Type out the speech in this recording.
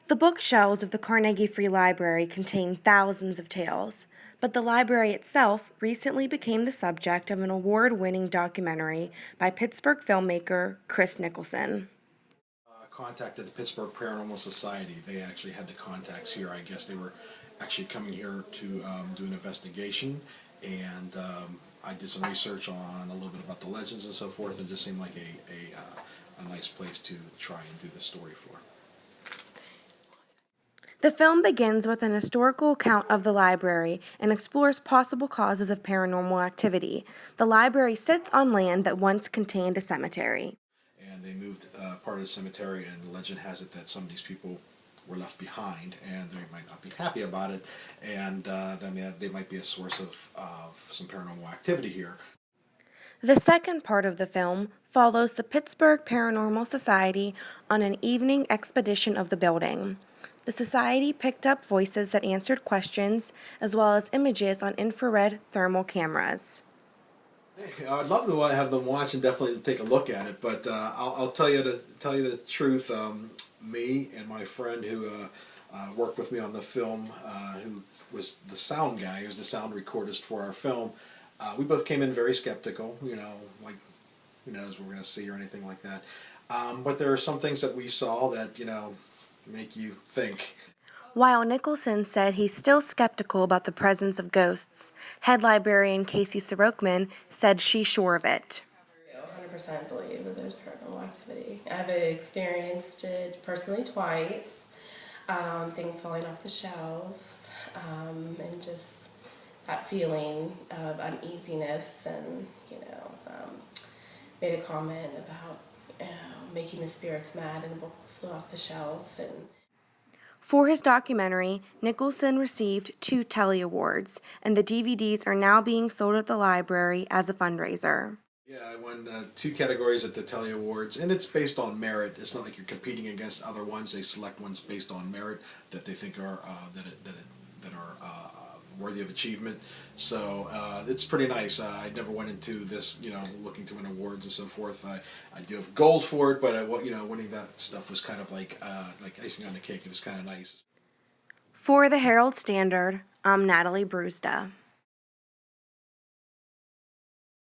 The bookshelves of the Carnegie Free Library contain thousands of tales, but the library itself recently became the subject of an award-winning documentary by Pittsburgh filmmaker Chris Nicholson. Contacted the Pittsburgh Paranormal Society. They actually had the contacts here. I guess they were actually coming here to do an investigation, and I did some research on a little bit about the legends and so forth, and it just seemed like a nice place to try and do the story for. The film begins with an historical account of the library and explores possible causes of paranormal activity. The library sits on land that once contained a cemetery. And they moved part of the cemetery, and legend has it that some of these people were left behind, and they might not be happy about it, and then they might be a source of some paranormal activity here. The second part of the film follows the Pittsburgh Paranormal Society on an evening expedition of the building. The society picked up voices that answered questions, as well as images on infrared thermal cameras. I'd love to have them watch and definitely take a look at it, but I'll tell you the truth. Me and my friend who worked with me on the film, who was the sound guy, who was the sound recordist for our film, we both came in very skeptical. Like who knows what we're going to see or anything like that. But there are some things that we saw that make you think. While Nicholson said he's still skeptical about the presence of ghosts, head librarian Casey Sorokman said she's sure of it. I 100% believe that there's paranormal activity. I've experienced it personally twice, things falling off the shelves, and just that feeling of uneasiness, and made a comment about making the spirits mad, and a book flew off the shelf. And for his documentary, Nicholson received 2 Telly Awards, and the DVDs are now being sold at the library as a fundraiser. Yeah, I won 2 categories at the Telly Awards, and it's based on merit. It's not like you're competing against other ones. They select ones based on merit that they think are worthy of achievement. So it's pretty nice. I never went into this, looking to win awards and so forth. I do have goals for it, but winning that stuff was kind of like icing on the cake. It was kind of nice. For the Herald-Standard, I'm Natalie Brewsta.